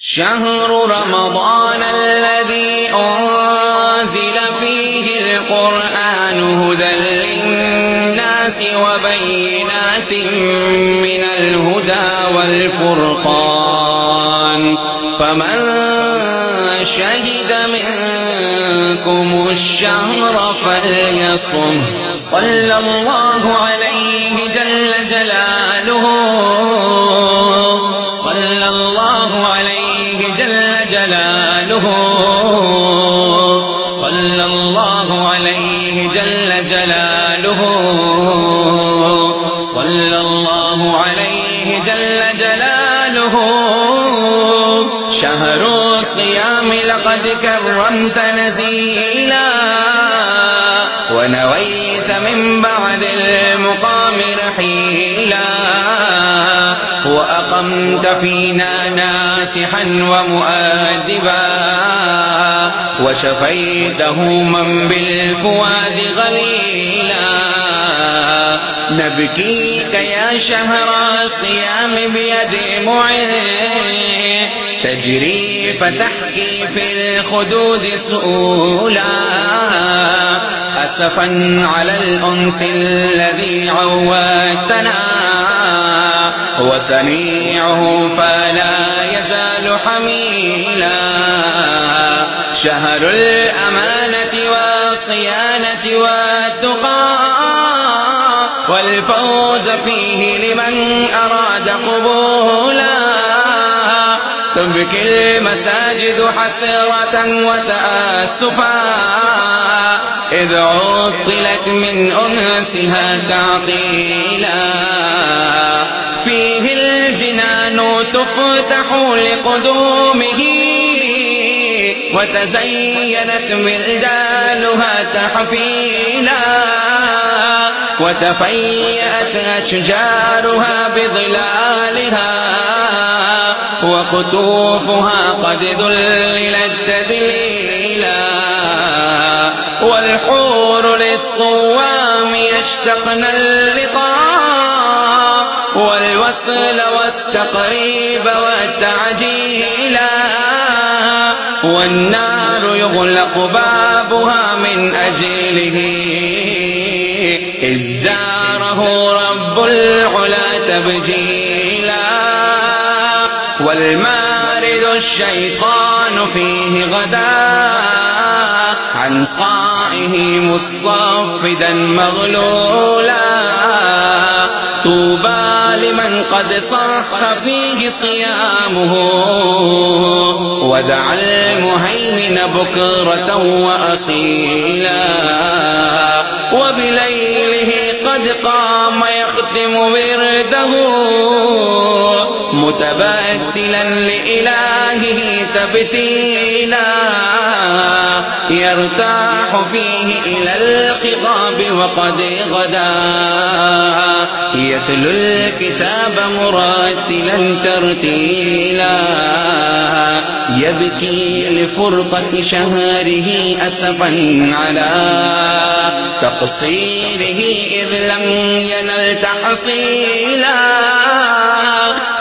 شهر رمضان الذي أنزل فيه القرآن هدى للناس وبينات من الهدى والفرقان فمن شهد منكم الشهر فليصمه صلى الله عليه جل جلاله صلى الله عليه جل جلاله صلى الله عليه جل جلاله صلى الله عليه جل جلاله شهر الصيام لقد كرمت نزيلا ونويت من بعد المقام رحيلا وأقمت فينا ناسحا ومؤدبا وشفيته من بالفؤاد غليلا نبكيك يا شهر الصيام بدموع تجري فتحكي في الخدود سؤولا أسفا على الأنس الذي عودتنا وسميعه فلا يزال حميلا شهر الأمانة والصيانة والتقى والفوز فيه لمن أراد قبولا تبكي المساجد حسرة وتأسفا إذ عطلت من أنسها تعطيلا فيه الجنان تفتح لقدومه وتزينت ولدانها تحفيلا وتفيأت أشجارها بظلالها وقطوفها قد ذللت تذليلا والحور للصوام يشتقن اللقاء والوصل والتقريب والتعجيلا والنار يغلق بابها من أجله إذ زاره رب العلا تبجيلا والمارد الشيطان فيه غدا عن صائه مصفدا مغلولا طوبى لمن قد صح فيه صيامه ودعا المهيمن بكرة وأصيلا وبليله قد قام يختم ورده متبتلا لإلهه تبتيلا يرتاح فيه إلى الخطاب وقد غدا يتلو الكتاب مرتلا ترتيلا يبكي لفرقة شهره أسفا على تقصيره إذ لم ينل تحصيلا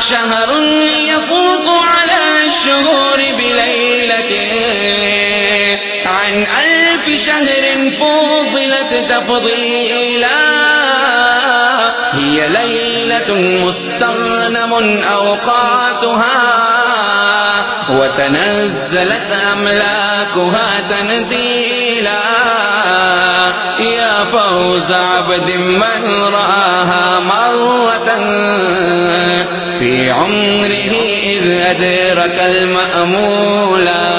شهر يفوت على الشهور بليلة عن 1000 شهر فضلت تفضيلا هي ليلة مستغنم أوقاتها وتنزلت أملاكها تنزيلا يا فوز عبد من رآها مرة في عمره إذ أدرك المأمولا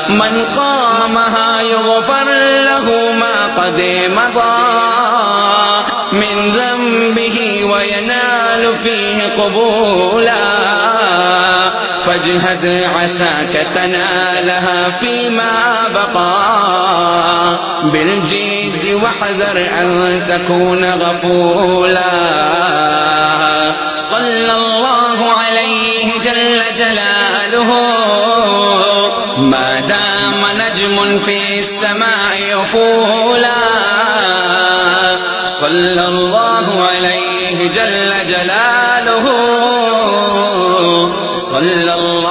من قامها يغفر له ما قد مضى من ذنبه وينال فيه قبولا فاجهد عساك تنالها فيما بقى بالجد واحذر أن تكون غفولا صلى الله عليه جل جلاله ما دام نجم في السماء يفولا صلى الله عليه جل جلاله صلى الله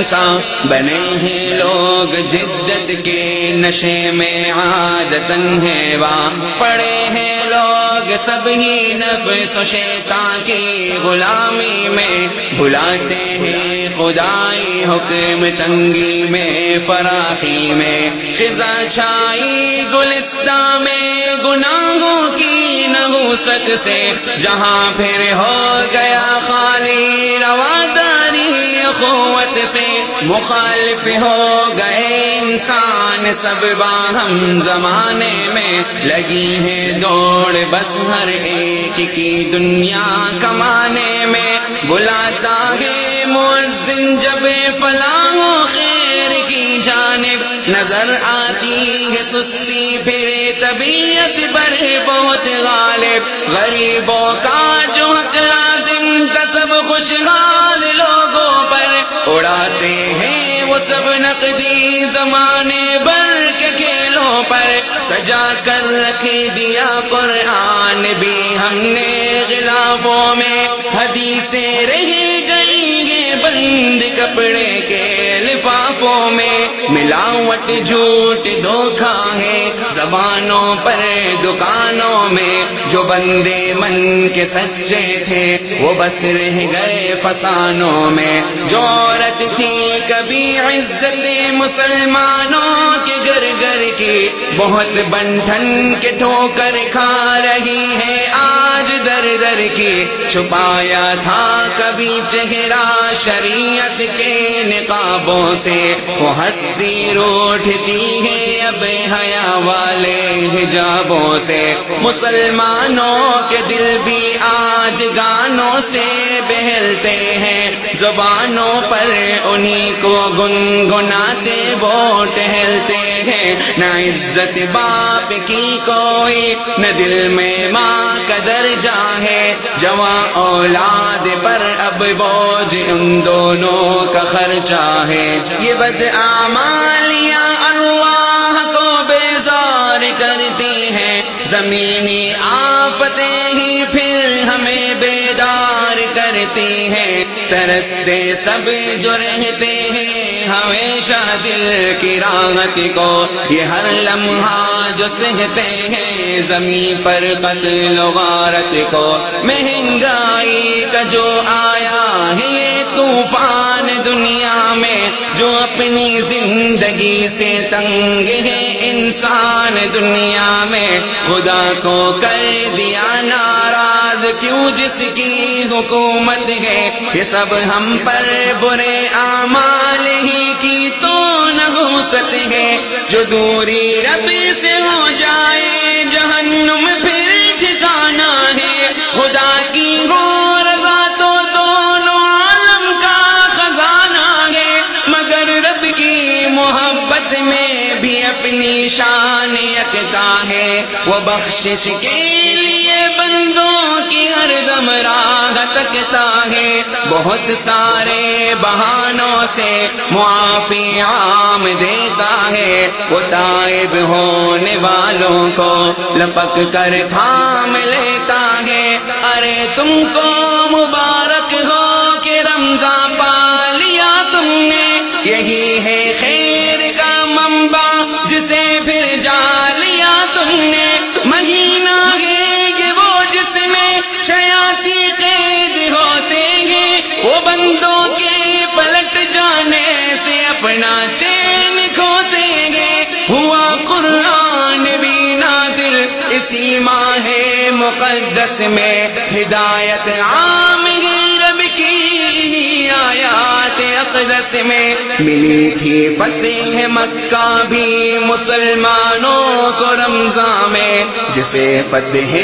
انسان بنے ہیں لوگ جدت کے نشے میں عادتاً ہے وہاں پڑے ہیں لوگ سب ہی نفس و شیطان کی غلامی میں بھلاتے ہیں خدائی حکم تنگی میں فراخی میں خزاں چھائی گلستان میں گناہوں کی نحوست سے جہاں پھر ہو گیا خالی رواداری اخوت سے مخالف ہو گئے انسان سب باہم زمانے میں لگی ہے دوڑ بس ہر ایک کی دنیا کمانے میں بلاتا ہے مؤذن جب فلاح و خیر کی جانب نظر آتی ہے سستی پھر طبیعت پر بہت غالب غریبوں کا جو حق لازم تھا سب خوشحال لوگوں پر اڑاتے ہیں وہ سب نقدی زمانے بھر کے کھیلوں پر سجا کر رکھ دیا قرآن بھی ہم نے غلافوں میں حدیثیں رہ گئی ہیں بند کپڑے کے لفافوں میں ملاوٹ جھوٹ دھوکا ہے زبانوں پر دکانوں میں جو بندے من کے سچے تھے وہ بس رہ گئے فسانوں میں جو عورت تھی کبھی عزت مسلمانوں کے گھر گھر کی بہت بنٹھن کے ٹھوکر کھا رہی ہے آج در در کی چھپایا تھا کبھی چہرہ شریعت کے نقابوں سے وہ ہستی روٹھتی ہے اب حیا والے حجابوں سے مسلمانوں کے دل بھی آج گانوں سے بہلتے ہیں زبانوں پر انہی کو گنگناتے وہ ٹہلتے ہیں نہ عزت باپ کی کوئی نہ دل میں ماں کا درجہ ہے جوان اولاد پر اب بوجھ ان دونوں کا خرچہ ہے یہ بدعمالیاں اللہ کو بیزار کرتی ہیں زمینی آفتیں ہی پھر ہمیں بیدار کرتی ہیں ترستے سب جو رہتے ہیں ہمیشہ دل کی راحت کو یہ ہر لمحہ جو سہتے ہیں زمین پر قتل و غارت کو مہنگائی کا جو آیا ہے یہ طوفان دنیا میں جو اپنی زندگی سے تنگ ہے انسان دنیا میں خدا کو کر دیا ناراض کیوں جس کی حکومت ہے یہ سب ہم پر برے اعمال ہی کی تو نحوست ہے جو دوری رب سے ہو جائے جہنم پھر ٹھکانا ہے خدا کی ہو رضا تو دونوں عالم کا خزانہ ہے مگر رب کی محبت میں بھی اپنی شان یکتا ہے وہ بخشش کے لیے بندوں کی ہر دم راہ تکتا ہے بہت سارے بہانوں سے معافی عام دیتا ہے وہ تائب ہونے والوں کو لپک کر تھام لیتا ہے ارے تم کو مبارک ہو کہ رمضان پا لیا تم نے یہی ہے خیر کا منبع جسے پھر جا لیا تم نے مہینہ ہے یہ وہ جس میں شیاطی قید ہوتے ہیں وہ بندوں کے پلٹ جانے سے اپنا چین کھوتے ہیں ہوا قرآن بھی نازل اسی ماہ مقدس میں ہدایت عام ہے رب کی آیات اقدس میں ملی تھی فتح مکہ بھی مسلمانوں کو رمضان میں جسے فتح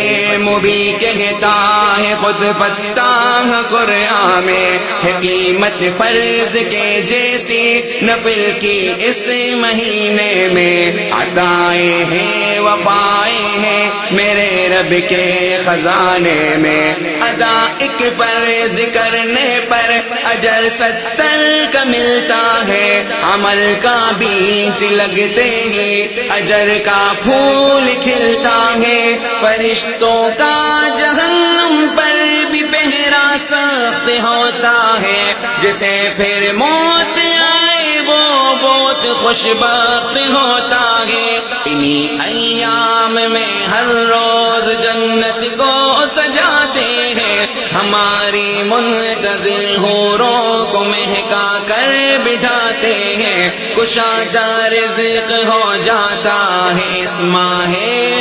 مبین کہتا ہے خود فتح قرآن میں حکیمت فرض کے جیسی نفل کی اس مہینے میں عطائیں ہیں وفائیں ہیں میرے رب کے خزانے میں ادا ایک فرض کرنے پر اجر 70 کا ملتا ہے عمل کا بیج لگتے ہی اجر کا پھول کھلتا ہے فرشتوں کا جہنم پر بھی پہرا سخت ہوتا ہے جسے پھر موت خوش بخت ہوتا ہے۔ انہی ایام میں ہر روز جنت کو سجاتے ہیں، ہماری منتظر حوروں کو مہکا کر بٹھاتے ہیں، کشادہ رزق ہو جاتا ہے اس ماہ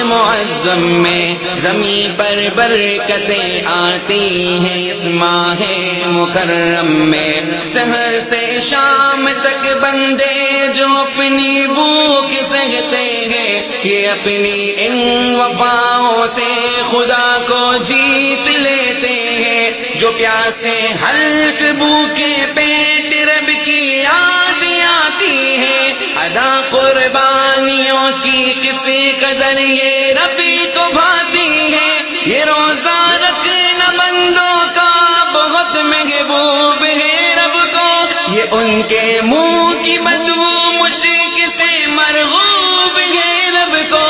معظم میں، زمین پر برکتیں آتی ہیں اس ماہ مکرم میں۔ سحر سے شام تک بندے جو اپنی بھوک سہتے ہیں، یہ اپنی ان وفاؤں سے خدا کو جیت لیتے ہیں، جو پیاسے حلق بھوکے پیٹ رب کی یاد آتی ہے، ادا قربانیوں کی کسی قدر یہ رب کو بھاتی ہے، یہ روزہ رکھنا بندوں کا بہت محبوب ہے رب کو، یہ ان کے منہ کی بدبو مشک سے مرغوب ہے رب کو،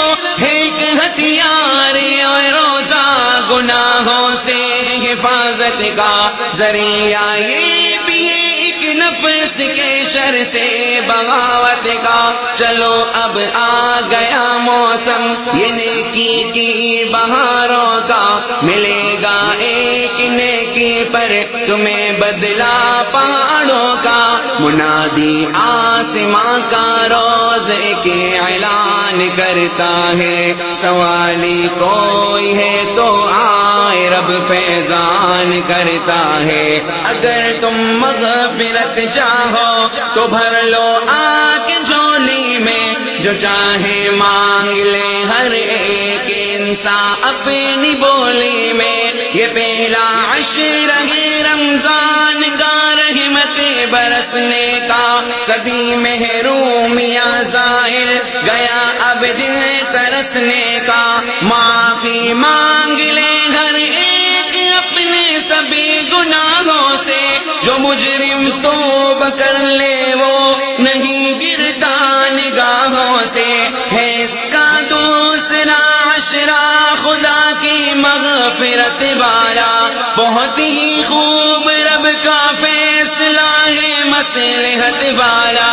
ایک ہتھیار اور روزہ گناہوں سے حفاظت کا ذریعہ، یہ بھی ہے ایک نفس کے شر سے بغاوت کا۔ چلو اب آ گیا موسم یہ نیکی کی بہاروں کا، ملے گا ایک نیکی پر تمہیں بدلہ پہاڑوں کا، منادی آسماں کا روز کے اعلان کرتا ہے، سوالی کوئی ہے تو آئے رب فیضان کرتا ہے، اگر تم مغفرت چاہو تو بھر لو آ کے جھولی میں، جو چاہے مانگ لے ہر ایک انسان اپنی بولی میں، یہ پہلا عشر ہے رمضان کا رحمت برسنے کا، سبھی محرومیاں زائل گیا اب دل ترسنے کا، معافی مانگ لے ہر ایک اپنے سبھی گناہوں سے، جو مجرم توبہ کر لے وہ نہیں گرتا نگاہوں سے، ہے اس کا دوسرا عشرہ خدا کی مغفرت والا، بہت ہی خوب رب کا فیصلہ ہے مصلحت والا،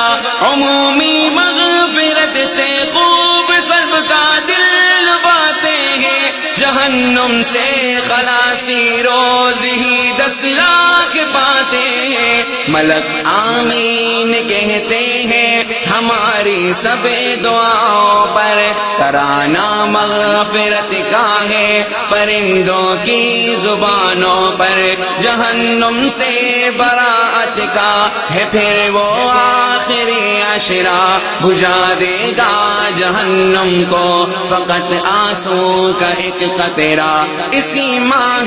عمومی مغفرت سے خوب سب کا دل لباتے ہیں، جہنم سے خلاصی روز ہی 10 لاکھ پاتے ہیں، ملک آمین کہتے ہیں ہماری سب دعاؤں پر، ترانہ مغفرت کا ہے پرندوں کی زبانوں پر، جہنم سے براءت کا ہے پھر وہ آخری عشرہ، بجھا دے گا جہنم کو فقط آنسو کا ایک قطرہ، اسی ماہ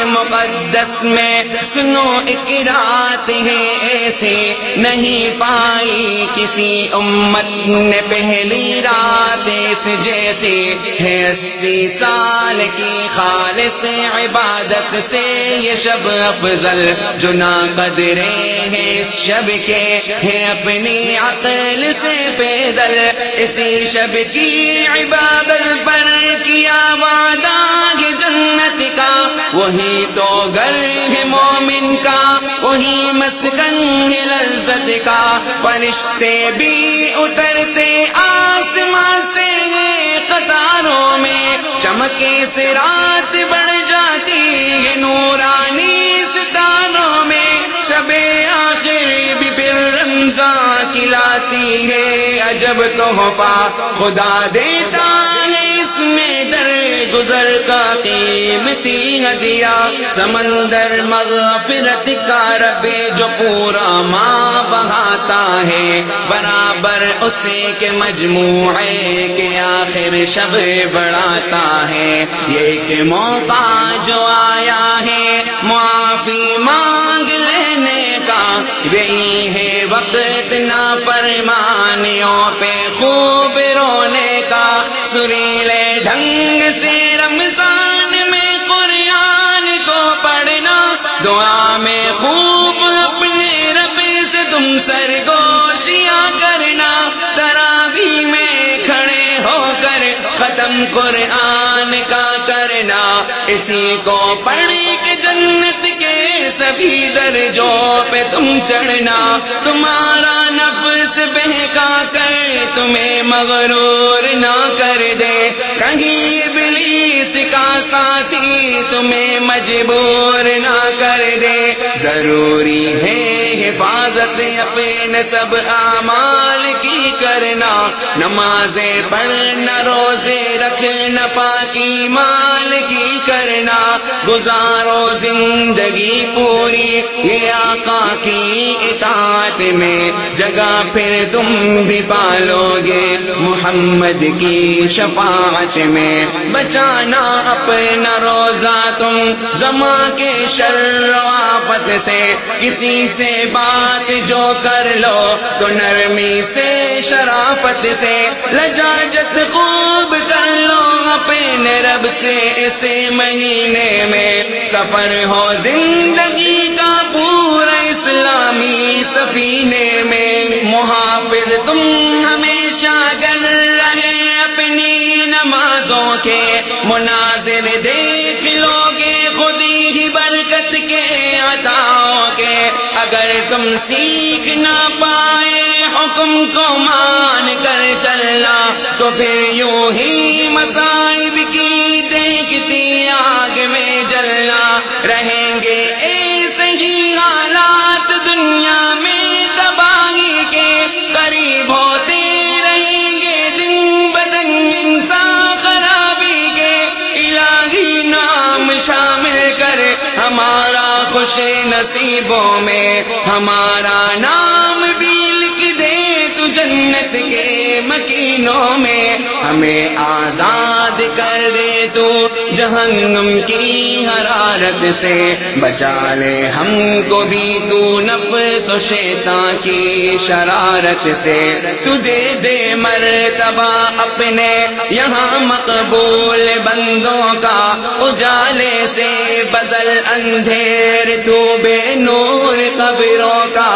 مقدس میں سنو ایک رات ہے ایسی نہیں پائی کسی امت نے پہلی رات اس جیسی، ہے 80 سال کی خالص عبادت سے یہ شب افضل، جو ناقدرے ہیں اس شب کے ہیں اپنی عقل سے پیدل، اسی شب کی عبادت پر کیا وعدہ ہے جنت کا، وہی تو گھر ہے مومن کا، وہی مسکن ہے لذت کا، فرشتے بھی اترتے آسمان سے قطاروں میں، چمکے صراط بڑھ جاتی ہے نورانی ستاروں میں، شب آخر بھی پھر رمضان کھلاتی ہے، عجب تحفہ خدا دیتا ہے اس میں در گزر کا قیمتی ہدیہ، سمندر مغفرت کا رب جو پورا ماں بہاتا ہے، برابر اسے کے مجموعے کے آخر شب بڑھاتا ہے، یہ ایک موقع جو آیا ہے معافی مانگ لینے کا، یہی ہے وقت نافرمانیوں پہ خوب رونے کا، سریلے ڈھنگ سے رمضان میں قرآن کو پڑھنا، دعا میں خوب اپنے رب سے تم سرگوشیاں کرنا، تراویح میں کھڑے ہو کر ختم قرآن کا کرنا، اسی کو پڑھ کے جنت کے سبھی درجوں پہ تم چڑھنا، تمہارا نفس سے بہکا کر تمہیں مغرور نہ کر دے، کہیں ابلیس کا ساتھی تمہیں مجبور نہ کر دے۔ ضروری ہے حفاظت اپنے سب اعمال کی کرنا، نمازیں پڑھنا، روزے رکھنا، پاکی مال کی کرنا، گزارو زندگی پوری یہ آقا کی اطاعت میں، جگہ پھر تم بھی پالو گے محمد کی شفاعت میں۔ بچانا اپنا روزہ تم زماں کے شر و آفت سے، کسی سے بات جو کر لو تو نرمی سے شرافت سے، لجاجت خوب کر لو اپنے رب سے اس مہینے میں، سفر ہو زندگی کا پورا اسلامی سفینے میں۔ محافظ تم ہمیشہ کر رہے اپنی نمازوں کے، مناظر دیکھ لو گے خود ہی برکت کے عطاؤں کے، اگر تم سیکھ نہ پائے حکم کو مان کر چلنا تو پھر یوں ہی مصائب کی دیکھتی آگ میں جلنا، رہیں گے ایسے ہی حالات دنیا میں تباہی کے، قریب ہوتے رہیں گے دن بدن انسان خرابی کے، الہی نام شامل کر ہمارا خوش نصیبوں میں، ہمارا نام بھی لکھ دے تو جنت کے مکینوں میں، ہمیں آزاد کر دے تو جہنم کی حرارت سے، بچا لے ہم کو بھی تو نفس و شیطان کی شرارت سے، تو دے دے مرتبہ اپنے یہاں مقبول بندوں کا، اجالے سے بدل اندھیر تو بے نور قبروں کا،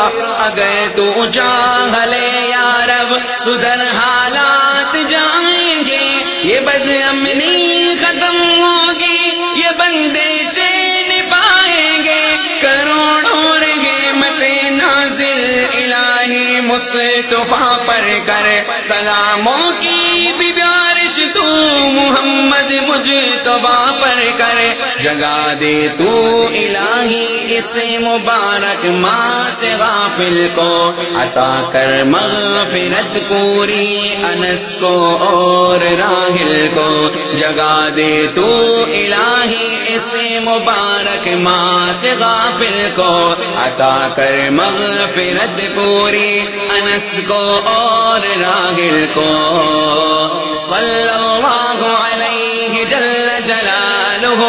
اگر تو چاہ لے یا رب سدھر حالات جائیں گے، یہ بد امنی ختم ہوگی، یہ بندے چین پائیں گے، کروڑوں رحمت نازل الہی مصطفیٰ پر کر، سلاموں کی بھی بارش تو محمد مجتبیٰ پر کر، جگا دے تو الہی اس مبارک ماہ سے غافل کو، عطا کر مغفرت پوری انس کو اور راحل کو، جگا دے تو الہی اس مبارک ماہ سے غافل کو، عطا کر مغفرت پوری انس کو اور راحل کو، صلی اللہ علیہ جل جلالہ،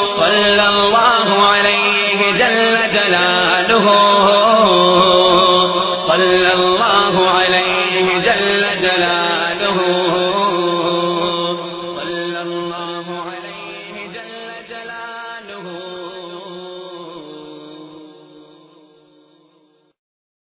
صلی اللہ علیہ جل جلالہ، صلی اللہ علیہ جل جلالہ۔